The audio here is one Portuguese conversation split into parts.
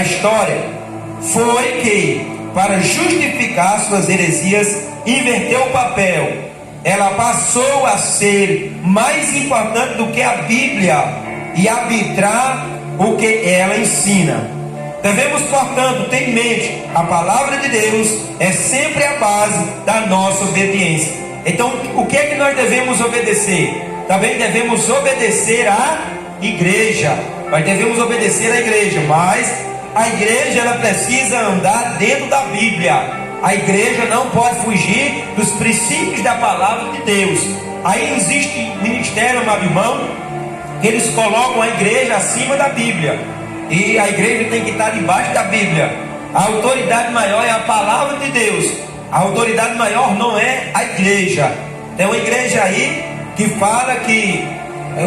história foi que, para justificar suas heresias, inverteu o papel. Ela passou a ser mais importante do que a Bíblia e arbitrar o que ela ensina. Devemos, portanto, ter em mente: a palavra de Deus é sempre a base da nossa obediência. Então, o que é que nós devemos obedecer? Também devemos obedecer à igreja. Nós devemos obedecer à igreja, mas a igreja ela precisa andar dentro da Bíblia. A igreja não pode fugir dos princípios da palavra de Deus. Aí existe ministério, amado irmão, que eles colocam a igreja acima da Bíblia. E a igreja tem que estar debaixo da Bíblia. A autoridade maior é a palavra de Deus. A autoridade maior não é a igreja. Tem uma igreja aí que fala que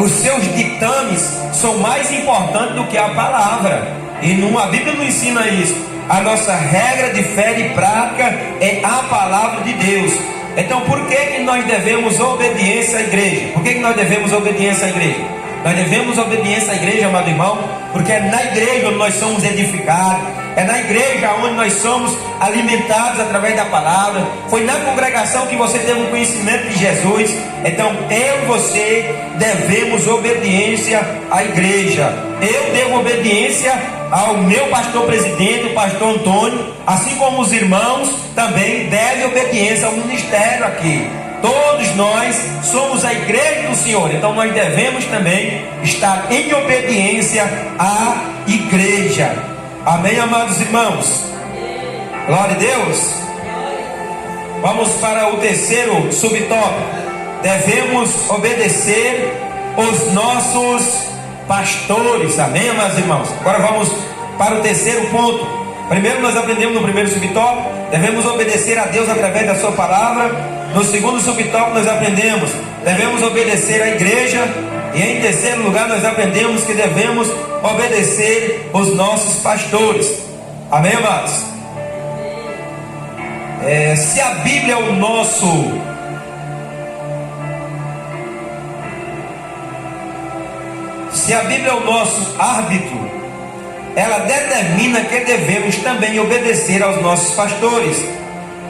os seus ditames são mais importantes do que a palavra. E a Bíblia não ensina isso. A nossa regra de fé e prática é a palavra de Deus. Então por que nós devemos obediência à igreja? Por que nós devemos obediência à igreja? Nós devemos obediência à igreja, amado irmão, porque é na igreja onde nós somos edificados, é na igreja onde nós somos alimentados através da palavra. Foi na congregação que você teve o conhecimento de Jesus. Então eu e você devemos obediência à igreja. Eu devo obediência ao meu pastor presidente, o pastor Antônio, assim como os irmãos também devem obediência ao ministério aqui. Todos nós somos a igreja do Senhor, então nós devemos também estar em obediência à igreja. Amém, amados irmãos? Glória a Deus. Vamos para o terceiro subtópico. Devemos obedecer os nossos pastores. Amém, amados irmãos? Agora vamos para o terceiro ponto. Primeiro nós aprendemos no primeiro subtópico, devemos obedecer a Deus através da sua palavra. No segundo subtópico nós aprendemos, devemos obedecer à igreja. E em terceiro lugar nós aprendemos que devemos obedecer os nossos pastores. Amém, amados? Se a Bíblia é o nosso árbitro, ela determina que devemos também obedecer aos nossos pastores.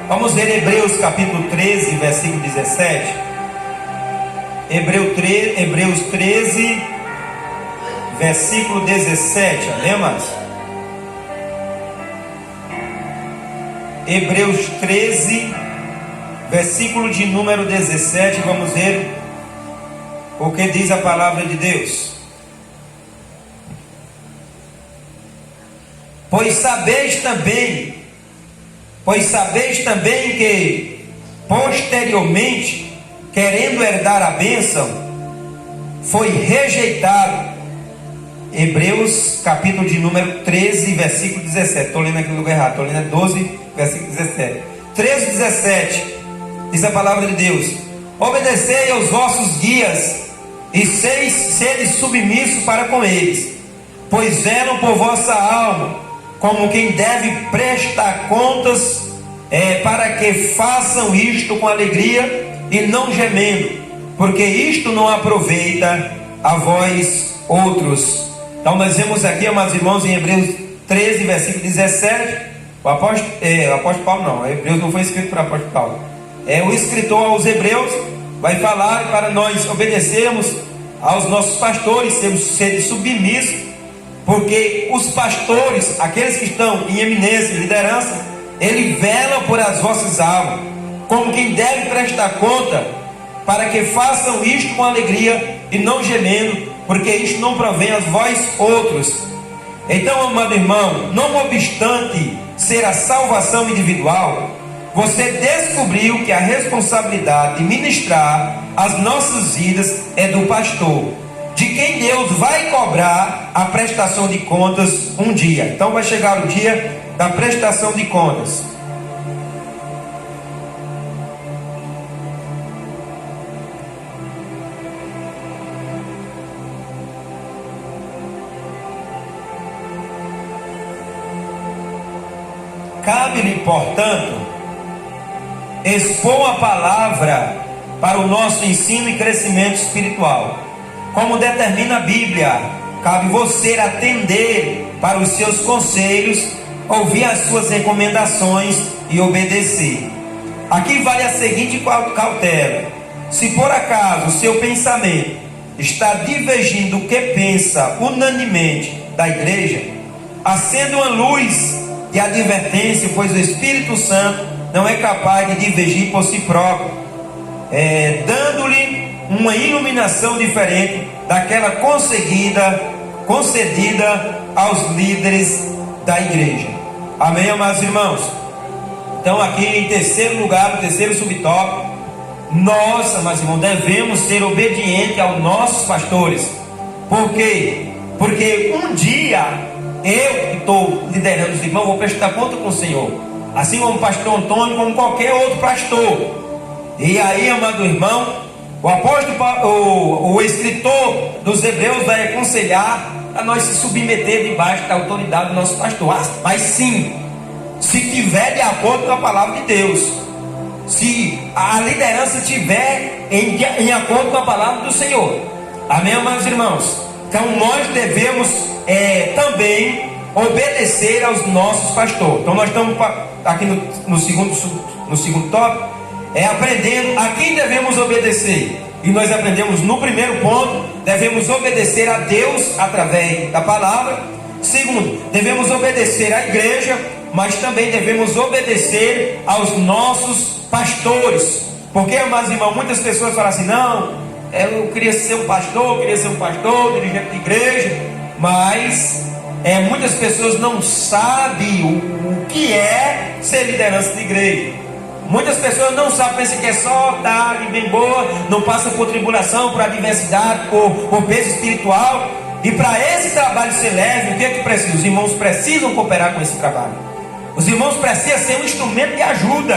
Vamos ver Hebreus capítulo 13, versículo 17. Hebreus 13, versículo 17. Amém, amados? Hebreus 13, versículo de número 17. Vamos ver o que diz a palavra de Deus. Pois sabeis também que posteriormente, querendo herdar a bênção, foi rejeitado. Hebreus capítulo de número 13, versículo 17. Estou lendo aqui no lugar errado, estou lendo 12, versículo 17. 13, 17, diz a palavra de Deus: obedecei aos vossos guias e sede submissos para com eles, pois velam por vossa alma, como quem deve prestar contas, para que façam isto com alegria e não gemendo, porque isto não aproveita a vós outros. Então nós vemos aqui, amados irmãos, em Hebreus 13, versículo 17, o apóstolo Paulo não, Hebreus não foi escrito para o apóstolo Paulo, o escritor aos Hebreus vai falar para nós obedecermos aos nossos pastores, sermos submissos, porque os pastores, aqueles que estão em eminência e liderança, ele vela por as vossas almas, como quem deve prestar conta, para que façam isto com alegria e não gemendo, porque isto não provém a vós outros. Então, amado irmão, não obstante ser a salvação individual, você descobriu que a responsabilidade de ministrar as nossas vidas é do pastor, de quem Deus vai cobrar a prestação de contas um dia. Então vai chegar o dia da prestação de contas. Cabe-lhe, portanto, expor a palavra para o nosso ensino e crescimento espiritual. Como determina a Bíblia, cabe você atender para os seus conselhos, ouvir as suas recomendações e obedecer. Aqui vale a seguinte cautela: se por acaso o seu pensamento está divergindo do que pensa unanimemente da igreja, acenda uma luz de advertência, pois o Espírito Santo não é capaz de divergir por si próprio, dando-lhe uma iluminação diferente daquela concedida aos líderes da igreja. Amém, amados irmãos? Então, aqui em terceiro lugar, no terceiro subtópico, nós, amados irmãos, devemos ser obedientes aos nossos pastores. Por quê? Porque um dia eu que estou liderando os irmãos vou prestar conta com o Senhor, assim como o pastor Antônio, como qualquer outro pastor. E aí, amado irmão, o apóstolo, o escritor dos Hebreus vai aconselhar a nós se submeter debaixo da autoridade do nosso pastor. Mas sim, se tiver de acordo com a palavra de Deus, se a liderança estiver em acordo com a palavra do Senhor. Amém, amados irmãos? Então nós devemos também obedecer aos nossos pastores. Então nós estamos aqui no segundo tópico, aprendendo a quem devemos obedecer. E nós aprendemos no primeiro ponto: devemos obedecer a Deus através da palavra. Segundo, devemos obedecer à igreja, mas também devemos obedecer aos nossos pastores. Porque, amados irmãos, muitas pessoas falam assim: não, eu queria ser um pastor, dirigente de igreja, mas muitas pessoas não sabem o que é ser liderança de igreja. Muitas pessoas não sabem, pensam que é só estar bem boa, não passa por tribulação, por adversidade, por peso espiritual. E para esse trabalho ser leve, o que é que precisa? Os irmãos precisam cooperar com esse trabalho. Os irmãos precisam ser um instrumento de ajuda.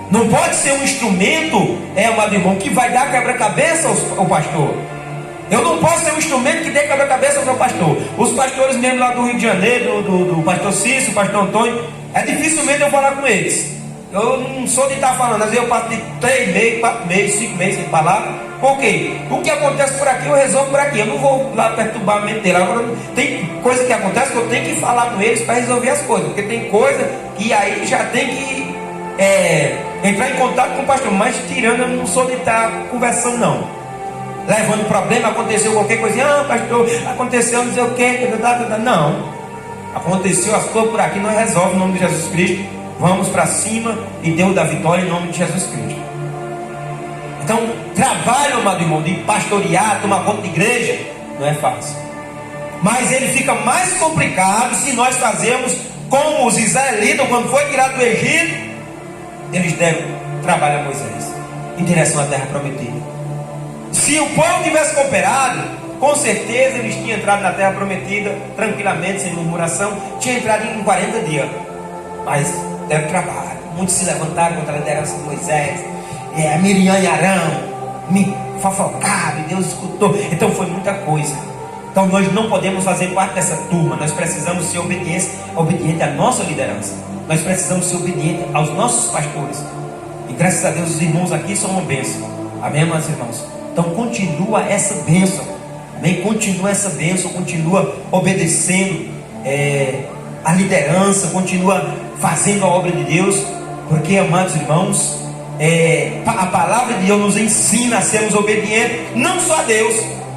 Não pode ser um instrumento, amado irmão, que vai dar quebra-cabeça ao pastor. Eu não posso ser um instrumento que dê quebra-cabeça ao meu pastor. Os pastores mesmo lá do Rio de Janeiro, do pastor Cícero, do pastor Antônio, dificilmente eu falar com eles. Eu não sou de estar falando, às vezes eu passo de 3 meses, 4 meses, 5 meses sem falar. Por quê? O que acontece por aqui eu resolvo por aqui. Eu não vou lá perturbar a mente dele. Agora tem coisa que acontece que eu tenho que falar com eles para resolver as coisas. Porque tem coisa que aí já tem que entrar em contato com o pastor. Mas tirando, eu não sou de estar conversando não. Levando problema, aconteceu qualquer coisa. Pastor, aconteceu não sei o que. Não. Aconteceu as coisas por aqui, nós resolvemos em nome de Jesus Cristo. Vamos para cima e Deus dá vitória em nome de Jesus Cristo. Então, trabalho, amado irmão, de pastorear, tomar conta de igreja, não é fácil. Mas ele fica mais complicado se nós fazermos como os israelitas, quando foi tirado do Egito, eles deram trabalho a Moisés em direção à terra prometida. Se o povo tivesse cooperado, com certeza eles tinham entrado na terra prometida tranquilamente, sem murmuração, tinham entrado em 40 dias. Mas deram trabalho. Muitos se levantaram contra a liderança de Moisés, Miriam e Arão, me fofocaram, e Deus escutou. Então foi muita coisa. Então nós não podemos fazer parte dessa turma. Nós precisamos ser obedientes à nossa liderança. Nós precisamos ser obedientes aos nossos pastores. E graças a Deus os irmãos aqui são uma bênção. Amém, meus irmãos? Então continua essa bênção. Amém? Continua essa bênção. Continua obedecendo a liderança. Continua fazendo a obra de Deus. Porque, amados irmãos, a palavra de Deus nos ensina a sermos obedientes, não só a Deus.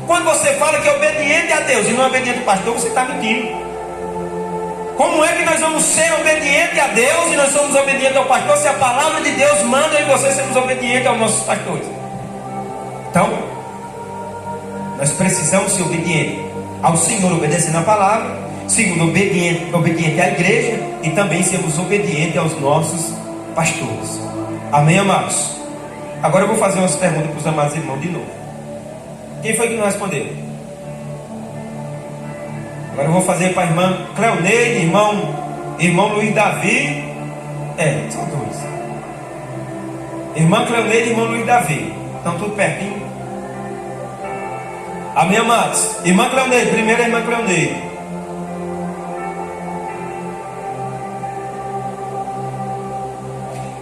Quando você fala que é obediente a Deus e não é obediente ao pastor, você está mentindo. Como é que nós vamos ser obedientes a Deus e nós somos obedientes ao pastor, se a palavra de Deus manda em você sermos obedientes aos nossos pastores? Então, nós precisamos ser obedientes ao Senhor, obedecendo a palavra. Segundo, obediente à igreja, e também sermos obedientes aos nossos pastores. Amém, amados? Agora eu vou fazer umas perguntas para os amados irmãos de novo. Quem foi que não respondeu? Agora eu vou fazer para a irmã Cleoneide, irmão Luiz Davi. São dois. Irmã Cleoneide e irmão Luiz Davi. Estão tudo pertinho. Amém, amados? Irmã Cleoneide, primeiro a irmã Cleoneide.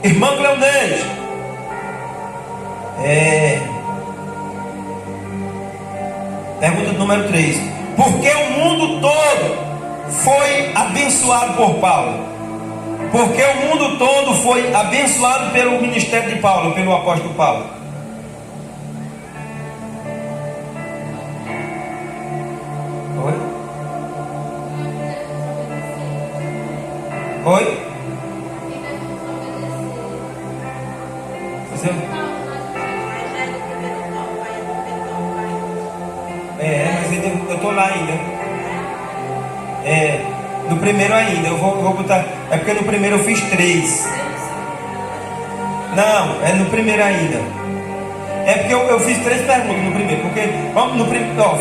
Irmã Cleoneide, pergunta número 3. Por que o mundo todo foi abençoado por Paulo? Porque o mundo todo foi abençoado pelo ministério de Paulo, pelo apóstolo Paulo. Oi? Oi? Você... mas eu estou lá ainda. No primeiro ainda, eu vou botar. É porque no primeiro eu fiz 3. Não, é no primeiro ainda. É porque eu fiz 3 perguntas no primeiro. Porque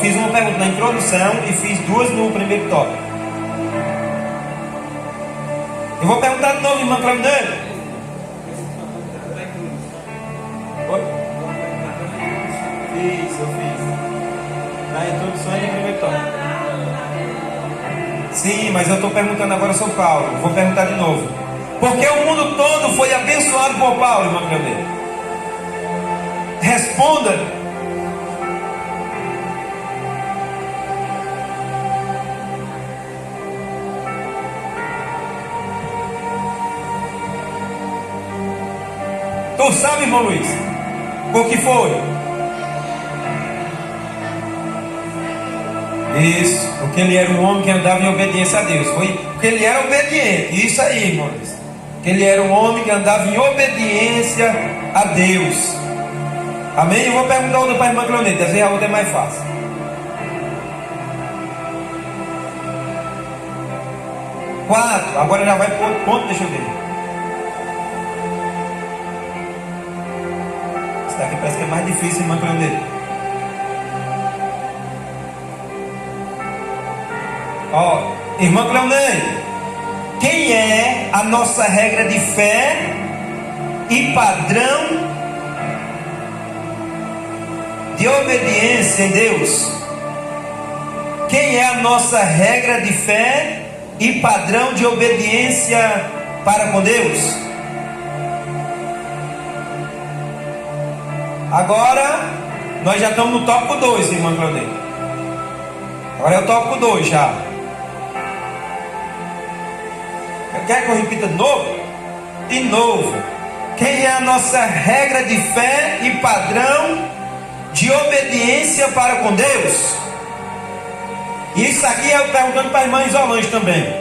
fiz uma pergunta na introdução e fiz 2 no primeiro tópico. Eu vou perguntar de novo, irmã Claudinei. Oi? Eu fiz. Na introdução e no primeiro tópico. Sim, mas eu estou perguntando agora sobre Paulo. Vou perguntar de novo. Porque o mundo todo foi abençoado por Paulo, irmão Claudinei. Responda. Tu sabe, irmão Luiz, o que foi? Isso, porque ele era um homem que andava em obediência a Deus. Foi porque ele era obediente. Isso aí, irmão Luiz. Porque ele era um homem que andava em obediência a Deus. Amém? Eu vou perguntar outra para a irmã Cleonete, às vezes a outra é mais fácil. Quatro. Agora já vai para outro ponto, deixa eu ver. Isso daqui parece que é mais difícil, irmã Cleonete. Irmã Cleonete, quem é a nossa regra de fé e padrão de obediência em Deus? Quem é a nossa regra de fé e padrão de obediência para com Deus? Agora, nós já estamos no tópico 2, irmã Cleonete. Agora é o tópico 2 já. Quer que eu repita de novo? De novo. Quem é a nossa regra de fé e padrão de obediência para com Deus? E isso aqui eu perguntando para a irmã Isolange também.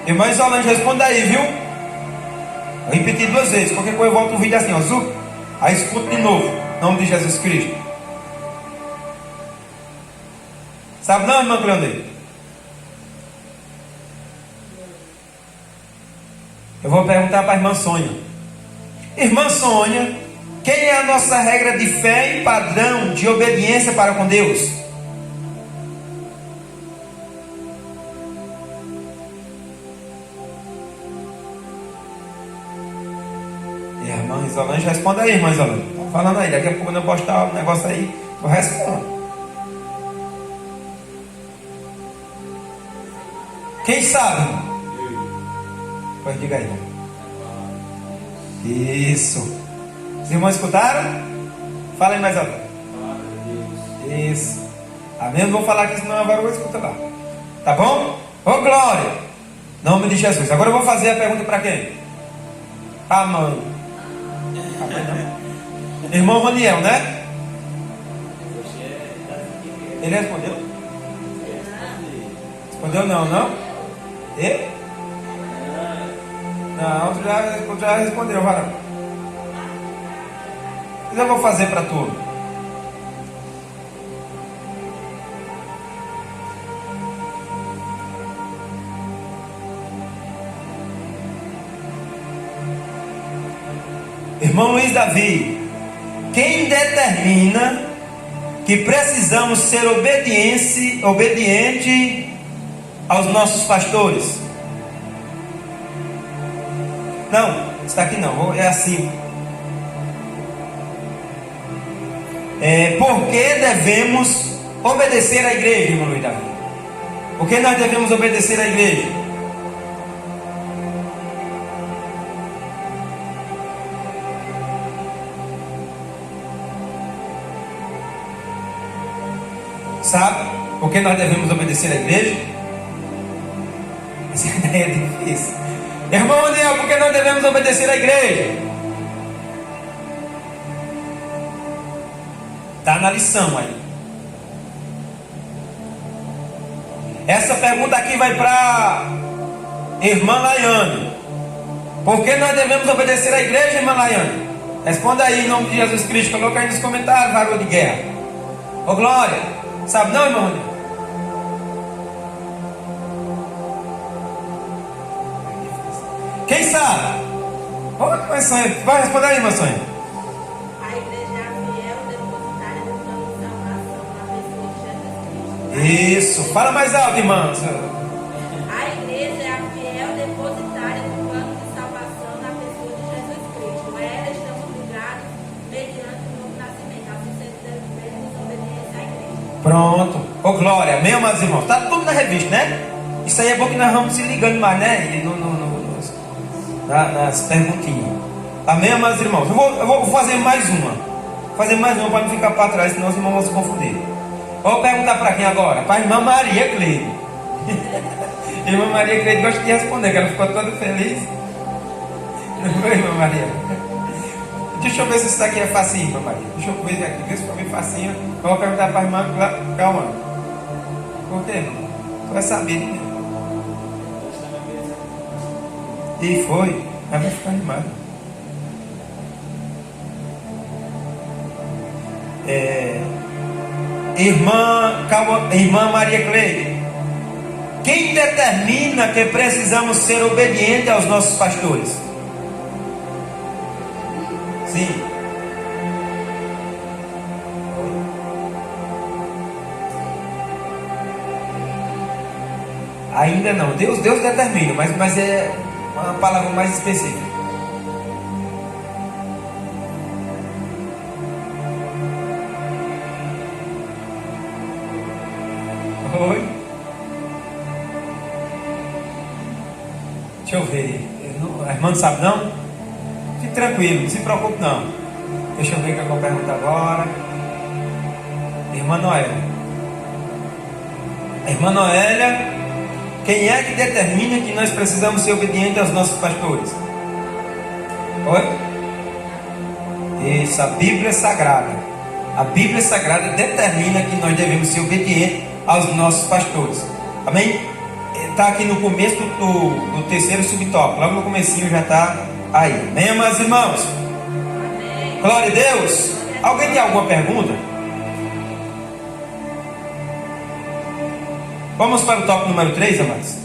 Irmã Isolange, responda aí, viu? Eu repeti 2 vezes. Qualquer coisa eu volto o vídeo assim, ó. Zuc. Aí escuta de novo. Em nome de Jesus Cristo. Sabe não, irmã Cleonete? Eu vou perguntar para a irmã Sônia. Irmã Sônia, quem é a nossa regra de fé e padrão de obediência para com Deus? E a irmã Isolange, responda aí, irmã Isolange. Está falando aí, daqui a pouco quando eu postar um negócio aí, eu respondo. Quem sabe? Pois diga aí. Isso. Os irmãos escutaram? Fala aí mais alto. Isso. Amém? Não vou falar aqui, senão agora eu vou escutar lá. Tá bom? Ô glória! Nome de Jesus. Agora eu vou fazer a pergunta para quem? A mãe. A mãe não. Irmão Roniel, né? Ele respondeu? Respondeu não, não? E? Não, outro já respondeu, varão. O que eu vou fazer para tu? Irmão Luiz Davi, quem determina que precisamos ser obediente aos nossos pastores? Não, está aqui não, é assim. Por que devemos obedecer à igreja, irmão Luiz Davi? Por que nós devemos obedecer à igreja? Sabe por que nós devemos obedecer à igreja? Essa ideia é difícil. Irmão Daniel, por que nós devemos obedecer à igreja? Está na lição aí. Essa pergunta aqui vai para irmã Laiane. Por que nós devemos obedecer à igreja, irmã Laiane? Responda aí em nome de Jesus Cristo. Coloca aí nos comentários, varão de guerra. Ô Glória, sabe não, irmão? Quem sabe? Vai responder aí, irmã Sonha. A igreja é a fiel depositária do plano de salvação na pessoa de Jesus Cristo. Isso, fala mais alto, irmã. A igreja é a fiel depositária do plano de salvação na pessoa de Jesus Cristo. A ela estamos ligados mediante o novo nascimento. Assim devemos obediência à igreja. Pronto. Ô Glória, amém, amados irmãos? Está tudo na revista, né? Isso aí é bom que nós vamos se ligando mais, né? Nas perguntinhas. Amém, amados irmãos? Eu vou fazer mais uma. Fazer mais uma para não ficar para trás, senão os irmãos vão se confundir. Vou perguntar para quem agora? Para a irmã Maria Cleide. Irmã Maria Cleide gosta de responder, que ela ficou toda feliz. Não foi, irmã Maria? Deixa eu ver se isso daqui é facinho, irmã Maria. Deixa eu ver aqui, ver se for bem facinho. Eu vou perguntar para a irmã. Calma. Por quê, irmão? Tu vai saber, né? E foi. Mas vai ficar animado. Irmã Maria Cleide, quem determina que precisamos ser obedientes aos nossos pastores? Sim. Ainda não. Deus determina, mas é uma palavra mais específica. Oi? Deixa eu ver. A irmã não sabe não? Fique tranquilo, não se preocupe não. Deixa eu ver o que eu vou perguntar agora. Irmã Noélia. Irmã Noélia, quem é que determina que nós precisamos ser obedientes aos nossos pastores? Oi? Isso, a Bíblia Sagrada. A Bíblia Sagrada determina que nós devemos ser obedientes aos nossos pastores. Amém? Está aqui no começo do terceiro subtópico. Logo no comecinho já está aí. Amém, amados irmãos? Amém. Glória a Deus. Alguém tem alguma pergunta? Vamos para o tópico número 3, amados.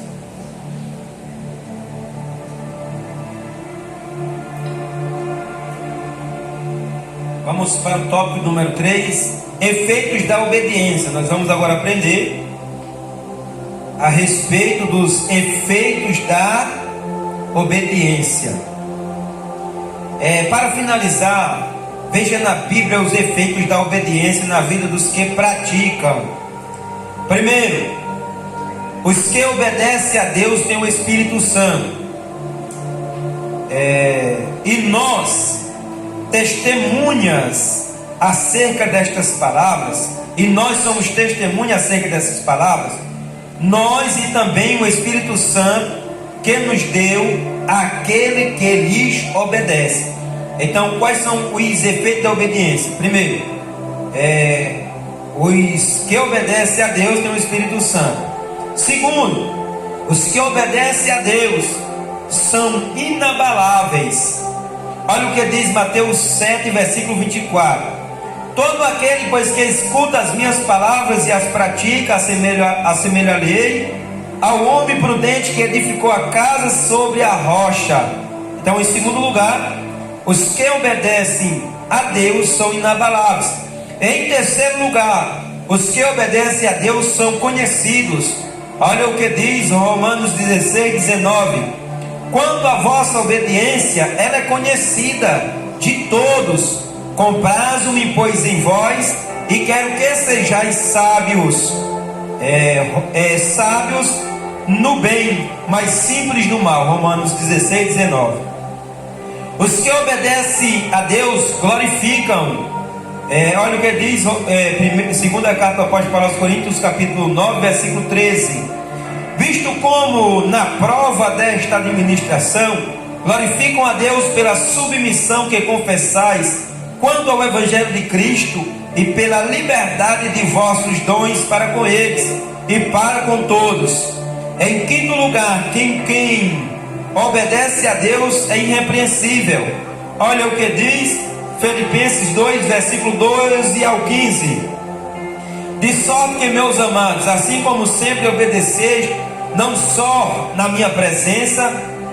Vamos para o tópico número 3, efeitos da obediência. Nós vamos agora aprender a respeito dos efeitos da obediência. Para finalizar, veja na Bíblia os efeitos da obediência na vida dos que praticam. Primeiro, os que obedecem a Deus têm o Espírito Santo. E nós, testemunhas acerca destas palavras, e nós somos testemunhas acerca dessas palavras, nós e também o Espírito Santo que nos deu aquele que lhes obedece. Então, quais são os efeitos da obediência? Primeiro, os que obedecem a Deus têm o Espírito Santo. Segundo, os que obedecem a Deus são inabaláveis. Olha o que diz Mateus 7, versículo 24. Todo aquele, pois, que escuta as minhas palavras e as pratica, assemelha-lhe ao homem prudente que edificou a casa sobre a rocha. Então, em segundo lugar, os que obedecem a Deus são inabaláveis. Em terceiro lugar, os que obedecem a Deus são conhecidos. Olha o que diz Romanos 16, 19. Quanto à vossa obediência, ela é conhecida de todos. Comprazo-me, pois, em vós, e quero que sejais sábios, sábios no bem, mas simples no mal. Romanos 16, 19. Os que obedecem a Deus glorificam. Olha o que diz segunda carta do apóstolo Paulo aos Coríntios, capítulo 9, versículo 13. visto como na prova desta administração glorificam a Deus pela submissão que confessais quanto ao Evangelho de Cristo e pela liberdade de vossos dons para com eles e para com todos. Em quinto lugar, quem obedece a Deus é irrepreensível. Olha o que diz Filipenses 2, versículo 12 ao 15. De sorte que, meus amados, assim como sempre obedeceis, não só na minha presença,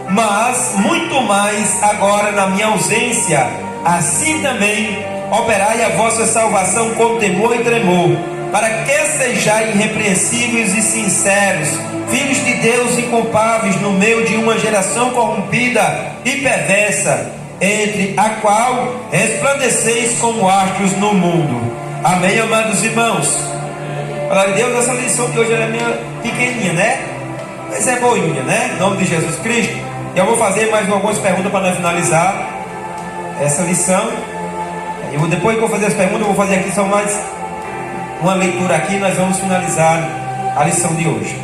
mas muito mais agora na minha ausência, assim também operai a vossa salvação com temor e tremor, para que sejais irrepreensíveis e sinceros, filhos de Deus inculpáveis no meio de uma geração corrompida e perversa, entre a qual resplandeceis como astros no mundo. Amém, amados irmãos? Glória a Deus. Essa lição de hoje é minha pequenininha, né? Mas é boinha, né? Em nome de Jesus Cristo. E eu vou fazer mais algumas perguntas para nós finalizar essa lição. Depois que eu fazer as perguntas, eu vou fazer aqui só mais uma leitura aqui. Nós vamos finalizar a lição de hoje.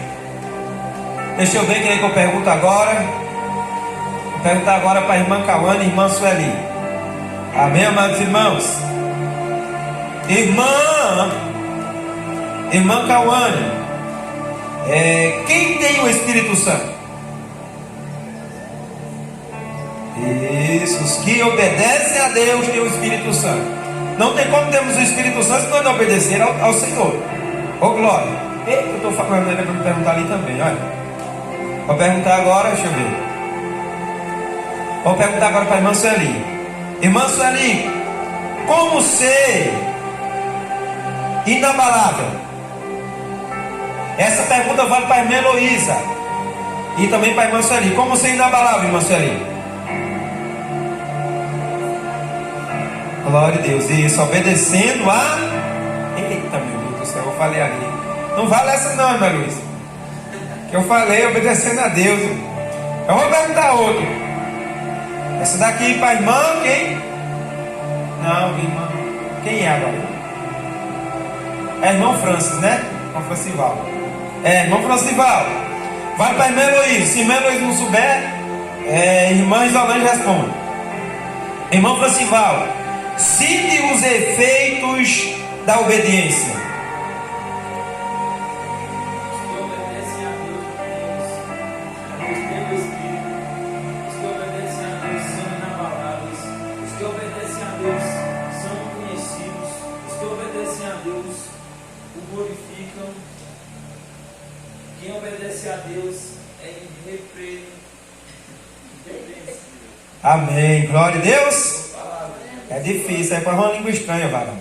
Deixa eu ver quem é que eu pergunto agora. Vou perguntar agora para a irmã Cauane e irmã Sueli. Amém, amados irmãos? Irmã Cauane, quem tem o Espírito Santo? Isso, os que obedecem a Deus têm o Espírito Santo. Não tem como termos o Espírito Santo se nós não obedecer ao Senhor. Ô glória. Eita, eu estou falando, era para me perguntar ali também, olha. Vou perguntar agora, deixa eu ver. Vou perguntar agora para a irmã Sueli. Irmã Sueli, como ser inabalável? Essa pergunta vale para a irmã Heloísa e também para a irmã Sueli. Como ser inabalável, irmã Sueli? Glória a Deus. Isso, obedecendo a... Eita, meu Deus do céu, eu falei ali. Não vale essa não, irmã Heloísa. Que eu falei, obedecendo a Deus. Eu vou perguntar outro. Essa daqui para a irmã, quem? Não, irmã. Quem é agora? É irmão Francis, né? Irmão Francival. Irmão Francival. Vai para a irmã Heloísa. Se a irmã Heloísa não souber, irmã Isolange responde. Irmão Francival, cite os efeitos da obediência. Quem obedece a Deus é irrepreensível. Amém. Glória a Deus. É difícil, é para uma língua estranha, varão.